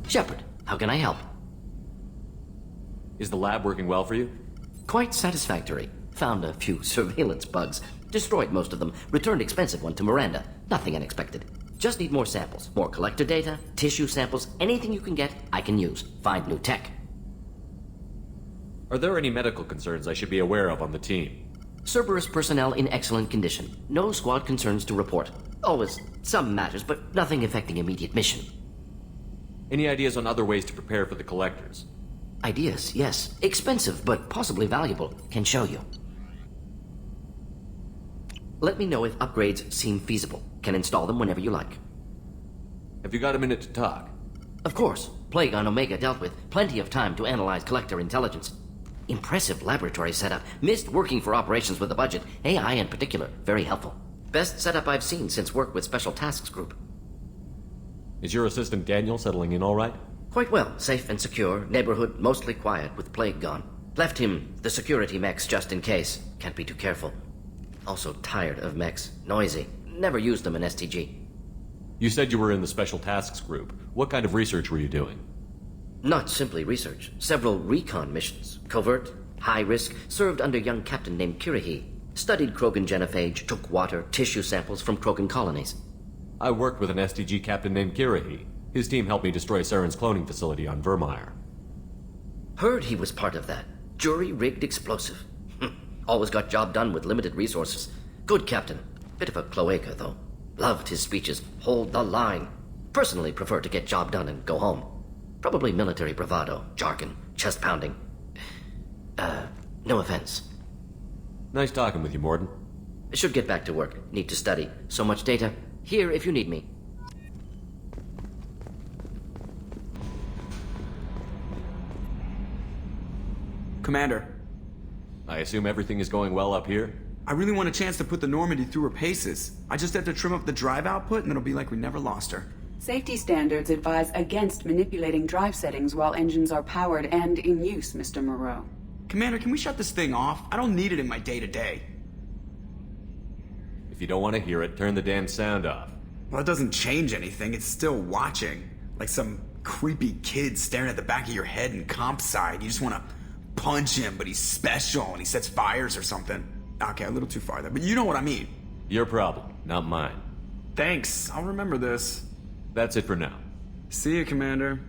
Shepard, how can I help? Is the lab working well for you? Quite satisfactory. Found a few surveillance bugs. Destroyed most of them. Returned expensive one to Miranda. Nothing unexpected. Just need more samples. More collector data, tissue samples, anything you can get, I can use. Find new tech. Are there any medical concerns I should be aware of on the team? Cerberus personnel in excellent condition. No squad concerns to report. Always some matters, but nothing affecting immediate mission. Any ideas on other ways to prepare for the collectors? Ideas, yes. Expensive, but possibly valuable. Can show you. Let me know if upgrades seem feasible. Can install them whenever you like. Have you got a minute to talk? Of course. Plague on Omega dealt with. Plenty of time to analyze collector intelligence. Impressive laboratory setup. Missed working for operations with a budget. AI in particular. Very helpful. Best setup I've seen since work with Special Tasks Group. Is your assistant Daniel settling in all right? Quite well. Safe and secure. Neighborhood mostly quiet with Plague gone. Left him the security mechs just in case. Can't be too careful. Also tired of mechs. Noisy. Never used them in STG. You said you were in the Special Tasks Group. What kind of research were you doing? Not simply research. Several recon missions. Covert, high risk, served under a young captain named Kirihi. Studied Krogan genophage, took water, tissue samples from Krogan colonies. I worked with an STG captain named Kirihi. His team helped me destroy Saren's cloning facility on Vermeer. Heard he was part of that. Jury-rigged explosive. Always got job done with limited resources. Good captain. Bit of a cloaca, though. Loved his speeches. Hold the line. Personally prefer to get job done and go home. Probably military bravado, jargon, chest pounding. No offense. Nice talking with you, Morden. Should get back to work. Need to study. So much data. Here if you need me. Commander, I assume everything is going well up here? I really want a chance to put the Normandy through her paces. I just have to trim up the drive output and it'll be like we never lost her. Safety standards advise against manipulating drive settings while engines are powered and in use, Mr. Moreau. Commander, can we shut this thing off? I don't need it in my day-to-day. If you don't want to hear it, turn the damn sound off. Well, it doesn't change anything. It's still watching. Like some creepy kid staring at the back of your head in comp side. You just want to punch him, but he's special and he sets fires or something. Okay, a little too far there, but you know what I mean. Your problem, not mine. Thanks. I'll remember this. That's it for now. See you, Commander.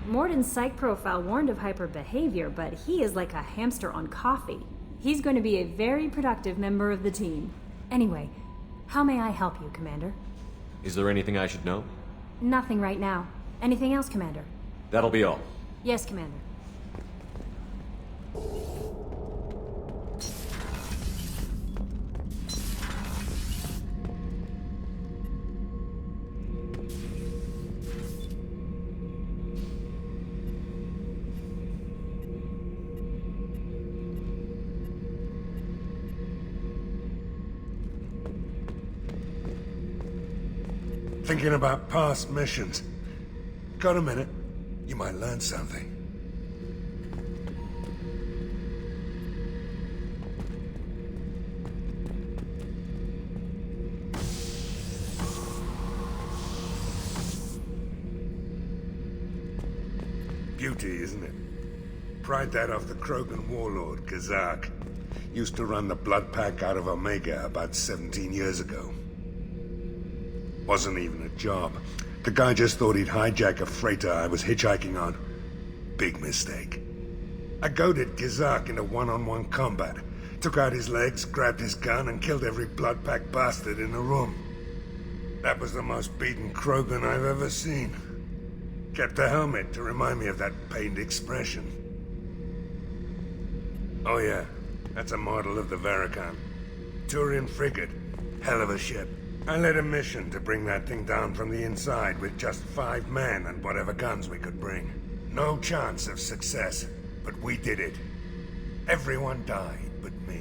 Morden's psych profile warned of hyper behavior, but he is like a hamster on coffee. He's going to be a very productive member of the team. Anyway, how may I help you, Commander? Is there anything I should know? Nothing right now. Anything else, Commander? That'll be all. Yes, Commander. Thinking about past missions. Got a minute? You might learn something. Beauty, isn't it? Pried that off the Krogan warlord, Kazak. Used to run the blood pack out of Omega about 17 years ago. Wasn't even a job. The guy just thought he'd hijack a freighter I was hitchhiking on. Big mistake. I goaded Kazak into one-on-one combat. Took out his legs, grabbed his gun, and killed every blood pack bastard in the room. That was the most beaten Krogan I've ever seen. Kept a helmet to remind me of that pained expression. Oh yeah, that's a model of the Veracon. Turian frigate. Hell of a ship. I led a mission to bring that thing down from the inside with just 5 men and whatever guns we could bring. No chance of success, but we did it. Everyone died but me.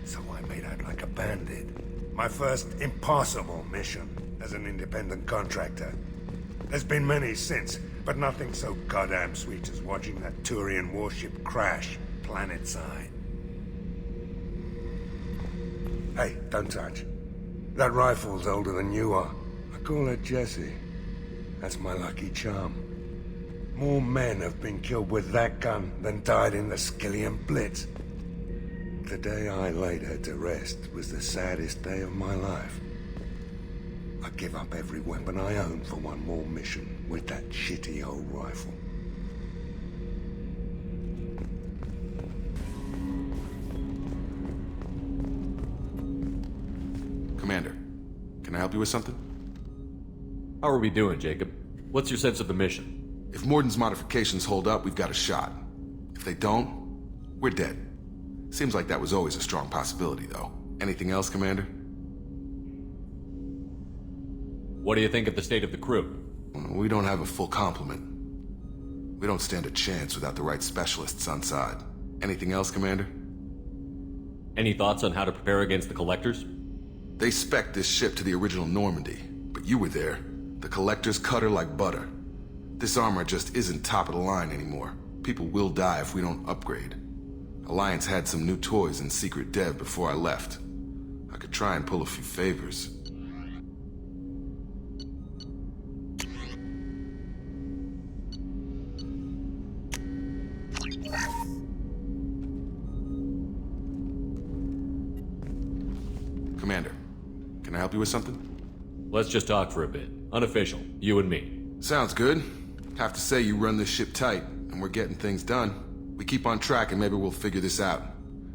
So I made out like a bandit. My first impossible mission as an independent contractor. There's been many since, but nothing so goddamn sweet as watching that Turian warship crash planet-side. Hey, don't touch. That rifle's older than you are. I call her Jessie. That's my lucky charm. More men have been killed with that gun than died in the Skillian Blitz. The day I laid her to rest was the saddest day of my life. I give up every weapon I own for one more mission with that shitty old rifle. Commander, can I help you with something? How are we doing, Jacob? What's your sense of the mission? If Morden's modifications hold up, we've got a shot. If they don't, we're dead. Seems like that was always a strong possibility, though. Anything else, Commander? What do you think of the state of the crew? We don't have a full complement. We don't stand a chance without the right specialists on side. Anything else, Commander? Any thoughts on how to prepare against the Collectors? They spec'd this ship to the original Normandy, but you were there. The Collectors cut her like butter. This armor just isn't top of the line anymore. People will die if we don't upgrade. Alliance had some new toys in secret dev before I left. I could try and pull a few favors. Commander, can I help you with something? Let's just talk for a bit. Unofficial. You and me. Sounds good. Have to say you run this ship tight, and we're getting things done. We keep on track and maybe we'll figure this out.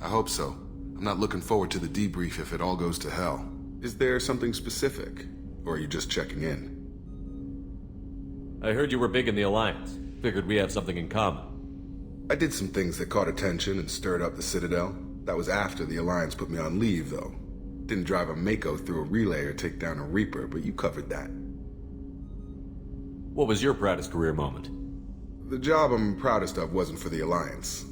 I hope so. I'm not looking forward to the debrief if it all goes to hell. Is there something specific? Or are you just checking in? I heard you were big in the Alliance. Figured we have something in common. I did some things that caught attention and stirred up the Citadel. That was after the Alliance put me on leave, though. Didn't drive a Mako through a relay or take down a Reaper, but you covered that. What was your proudest career moment? The job I'm proudest of wasn't for the Alliance.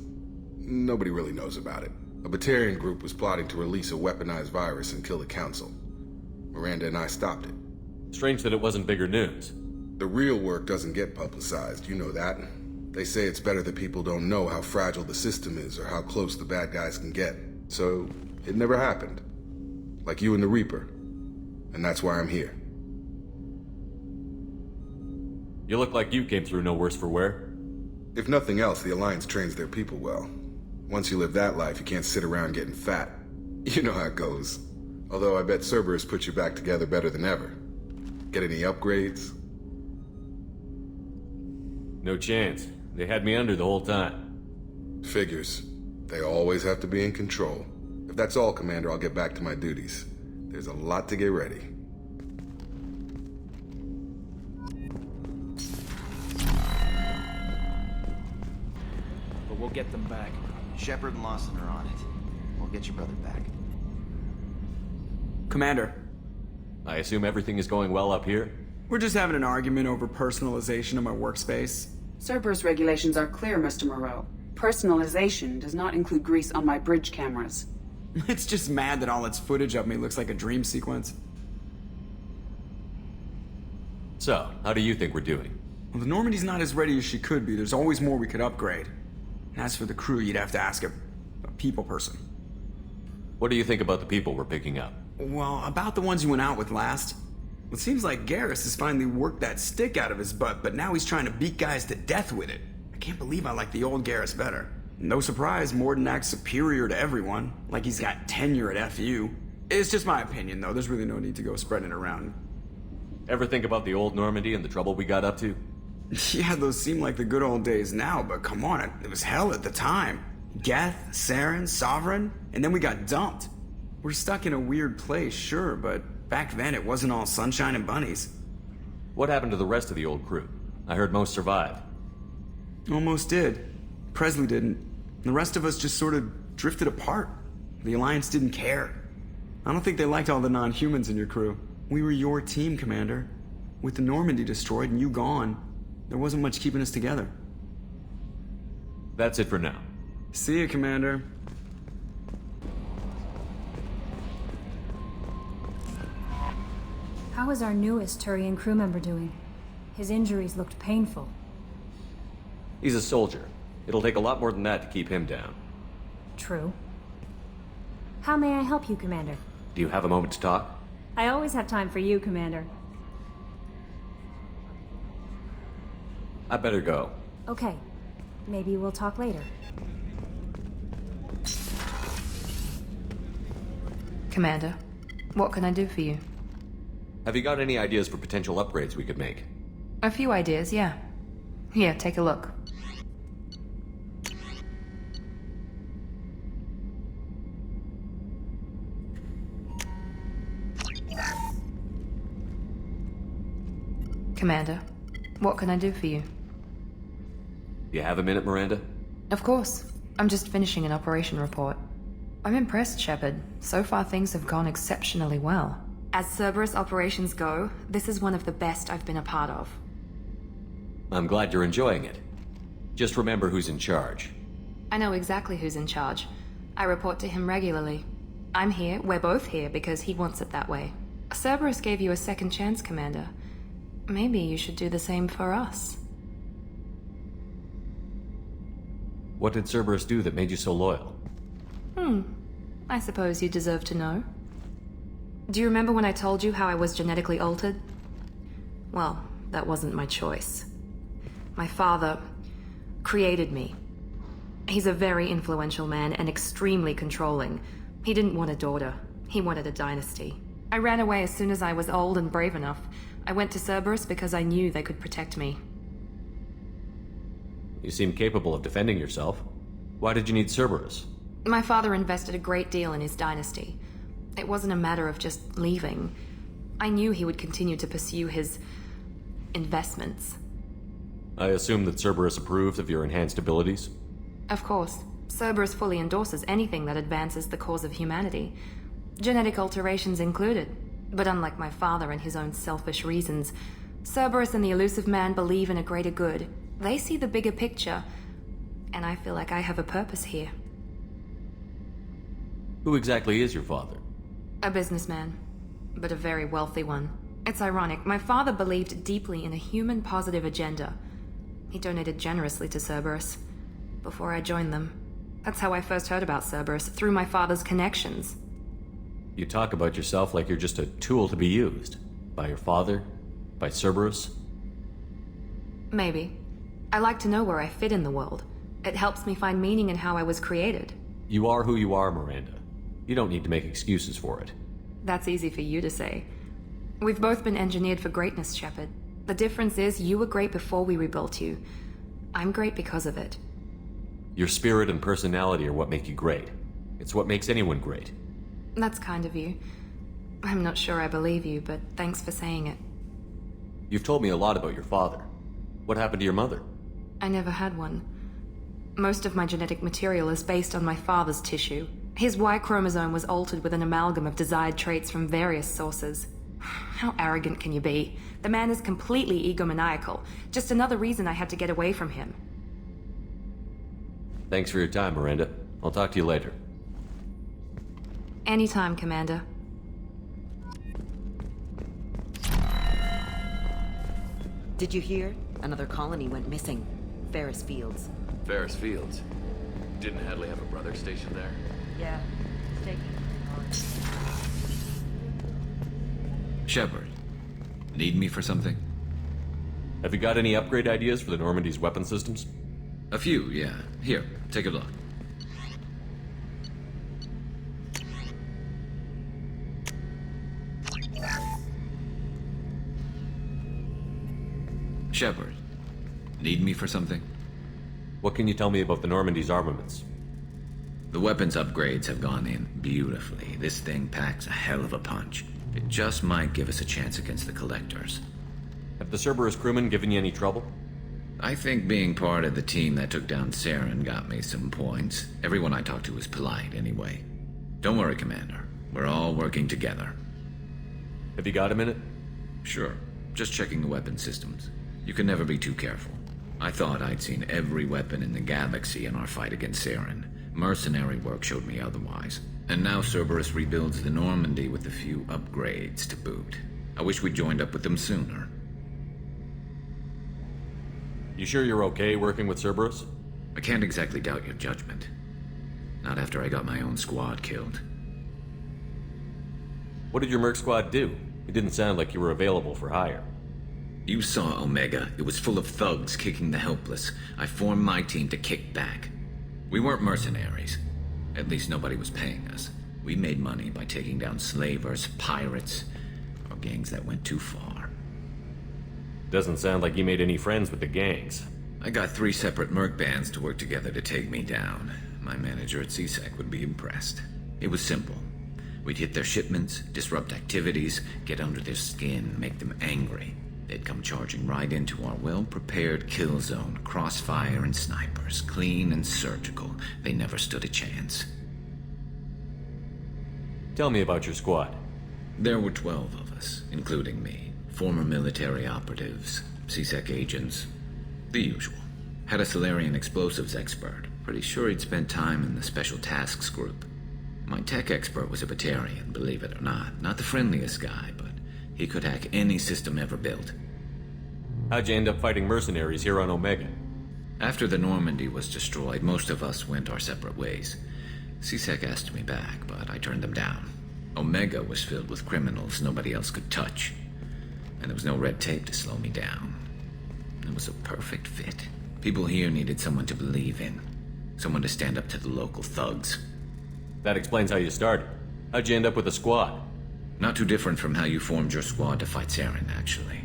Nobody really knows about it. A Batarian group was plotting to release a weaponized virus and kill the Council. Miranda and I stopped it. Strange that it wasn't bigger news. The real work doesn't get publicized, you know that. They say it's better that people don't know how fragile the system is or how close the bad guys can get. So, it never happened. Like you and the Reaper. And that's why I'm here. You look like you came through no worse for wear. If nothing else, the Alliance trains their people well. Once you live that life, you can't sit around getting fat. You know how it goes. Although I bet Cerberus put you back together better than ever. Get any upgrades? No chance. They had me under the whole time. Figures. They always have to be in control. If that's all, Commander, I'll get back to my duties. There's a lot to get ready. But we'll get them back. Shepard and Lawson are on it. We'll get your brother back. Commander, I assume everything is going well up here? we're just having an argument over personalization of my workspace. Cerberus regulations are clear, Mr. Moreau. Personalization does not include grease on my bridge cameras. It's just mad that all its footage of me looks like a dream sequence. So, how do you think we're doing? Well, the Normandy's not as ready as she could be. There's always more we could upgrade. And as for the crew, you'd have to ask a people person. What do you think about the people we're picking up? Well, about the ones you went out with last. It seems like Garrus has finally worked that stick out of his butt, but now he's trying to beat guys to death with it. I can't believe I like the old Garrus better. No surprise, Morden acts superior to everyone, like he's got tenure at FU. It's just my opinion, though. There's really no need to go spreading it around. Ever think about the old Normandy and the trouble we got up to? Yeah, those seem like the good old days now, but come on, it was hell at the time. Geth, Saren, Sovereign, and then we got dumped. We're stuck in a weird place, sure, but back then it wasn't all sunshine and bunnies. What happened to the rest of the old crew? I heard most survived. Almost did. Presley didn't. The rest of us just sort of drifted apart. The Alliance didn't care. I don't think they liked all the non-humans in your crew. We were your team, Commander. With the Normandy destroyed and you gone, there wasn't much keeping us together. That's it for now. See you, Commander. How is our newest Turian crew member doing? His injuries looked painful. He's a soldier. It'll take a lot more than that to keep him down. True. How may I help you, Commander? Do you have a moment to talk? I always have time for you, Commander. I better go. Okay. Maybe we'll talk later. Commander, what can I do for you? Have you got any ideas for potential upgrades we could make? A few ideas, yeah. Here, take a look. Commander, what can I do for you? You have a minute, Miranda? Of course. I'm just finishing an operation report. I'm impressed, Shepard. So far things have gone exceptionally well. As Cerberus operations go, this is one of the best I've been a part of. I'm glad you're enjoying it. Just remember who's in charge. I know exactly who's in charge. I report to him regularly. I'm here, we're both here, because he wants it that way. Cerberus gave you a second chance, Commander. Maybe you should do the same for us. What did Cerberus do that made you so loyal? I suppose you deserve to know. Do you remember when I told you how I was genetically altered? Well, that wasn't my choice. My father created me. He's a very influential man and extremely controlling. He didn't want a daughter. He wanted a dynasty. I ran away as soon as I was old and brave enough. I went to Cerberus because I knew they could protect me. You seem capable of defending yourself. Why did you need Cerberus? My father invested a great deal in his dynasty. It wasn't a matter of just leaving. I knew he would continue to pursue his investments. I assume that Cerberus approved of your enhanced abilities? Of course. Cerberus fully endorses anything that advances the cause of humanity. Genetic alterations included. But unlike my father and his own selfish reasons, Cerberus and the Elusive Man believe in a greater good. They see the bigger picture, and I feel like I have a purpose here. Who exactly is your father? A businessman, but a very wealthy one. It's ironic, my father believed deeply in a human-positive agenda. He donated generously to Cerberus before I joined them. That's how I first heard about Cerberus, through my father's connections. You talk about yourself like you're just a tool to be used. By your father? By Cerberus? Maybe. I like to know where I fit in the world. It helps me find meaning in how I was created. You are who you are, Miranda. You don't need to make excuses for it. That's easy for you to say. We've both been engineered for greatness, Shepard. The difference is you were great before we rebuilt you. I'm great because of it. Your spirit and personality are what make you great. It's what makes anyone great. That's kind of you. I'm not sure I believe you, but thanks for saying it. You've told me a lot about your father. What happened to your mother? I never had one. Most of my genetic material is based on my father's tissue. His Y chromosome was altered with an amalgam of desired traits from various sources. How arrogant can you be? The man is completely egomaniacal. Just another reason I had to get away from him. Thanks for your time, Miranda. I'll talk to you later. Anytime, Commander. Did you hear? Another colony went missing. Ferris Fields. Ferris Fields? Didn't Hadley have a brother stationed there? Yeah. Shepard, need me for something? Have you got any upgrade ideas for the Normandy's weapon systems? A few, yeah. Here, take a look. Shepard, need me for something? What can you tell me about the Normandy's armaments? The weapons upgrades have gone in beautifully. This thing packs a hell of a punch. It just might give us a chance against the Collectors. Have the Cerberus crewmen given you any trouble? I think being part of the team that took down Saren got me some points. Everyone I talked to was polite anyway. Don't worry, Commander. We're all working together. Have you got a minute? Sure. Just checking the weapon systems. You can never be too careful. I thought I'd seen every weapon in the galaxy in our fight against Saren. Mercenary work showed me otherwise. And now Cerberus rebuilds the Normandy with a few upgrades to boot. I wish we'd joined up with them sooner. You sure you're okay working with Cerberus? I can't exactly doubt your judgment. Not after I got my own squad killed. What did your Merc squad do? It didn't sound like you were available for hire. You saw Omega. It was full of thugs kicking the helpless. I formed my team to kick back. We weren't mercenaries. At least nobody was paying us. We made money by taking down slavers, pirates, or gangs that went too far. Doesn't sound like you made any friends with the gangs. I got 3 separate merc bands to work together to take me down. My manager at CSEC would be impressed. It was simple. We'd hit their shipments, disrupt activities, get under their skin, make them angry. They'd come charging right into our well-prepared kill zone, crossfire and snipers, clean and surgical. They never stood a chance. Tell me about your squad. There were 12 of us, including me. Former military operatives, CSEC agents, the usual. Had a Solarian explosives expert. Pretty sure he'd spent time in the Special Tasks Group. My tech expert was a Batarian, believe it or not. Not the friendliest guy, but he could hack any system ever built. How'd you end up fighting mercenaries here on Omega? After the Normandy was destroyed, most of us went our separate ways. CSEC asked me back, but I turned them down. Omega was filled with criminals nobody else could touch. And there was no red tape to slow me down. It was a perfect fit. People here needed someone to believe in. Someone to stand up to the local thugs. That explains how you started. How'd you end up with a squad? Not too different from how you formed your squad to fight Saren, actually.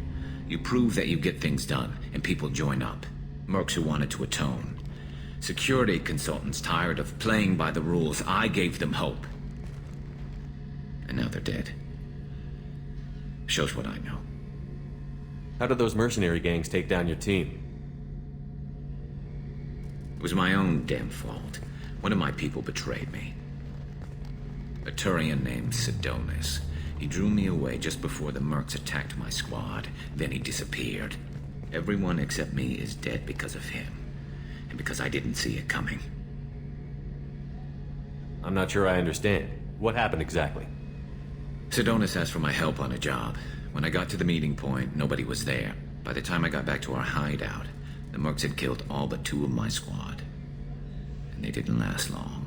You prove that you get things done, and people join up. Mercs who wanted to atone. Security consultants tired of playing by the rules. I gave them hope. And now they're dead. Shows what I know. How did those mercenary gangs take down your team? It was my own damn fault. One of my people betrayed me. A Turian named Sidonis. He drew me away just before the mercs attacked my squad. Then he disappeared. Everyone except me is dead because of him. And because I didn't see it coming. I'm not sure I understand. What happened exactly? Sidonis asked for my help on a job. When I got to the meeting point, nobody was there. By the time I got back to our hideout, the mercs had killed all but 2 of my squad. And they didn't last long.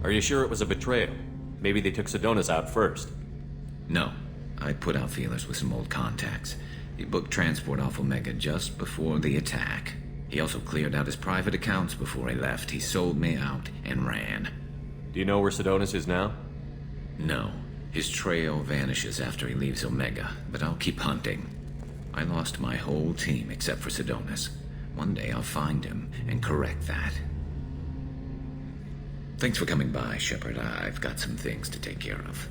Are you sure it was a betrayal? Maybe they took Sidonis out first. No. I put out feelers with some old contacts. He booked transport off Omega just before the attack. He also cleared out his private accounts before he left. He sold me out and ran. Do you know where Sidonis is now? No. His trail vanishes after he leaves Omega, but I'll keep hunting. I lost my whole team except for Sidonis. One day I'll find him and correct that. Thanks for coming by, Shepard. I've got some things to take care of.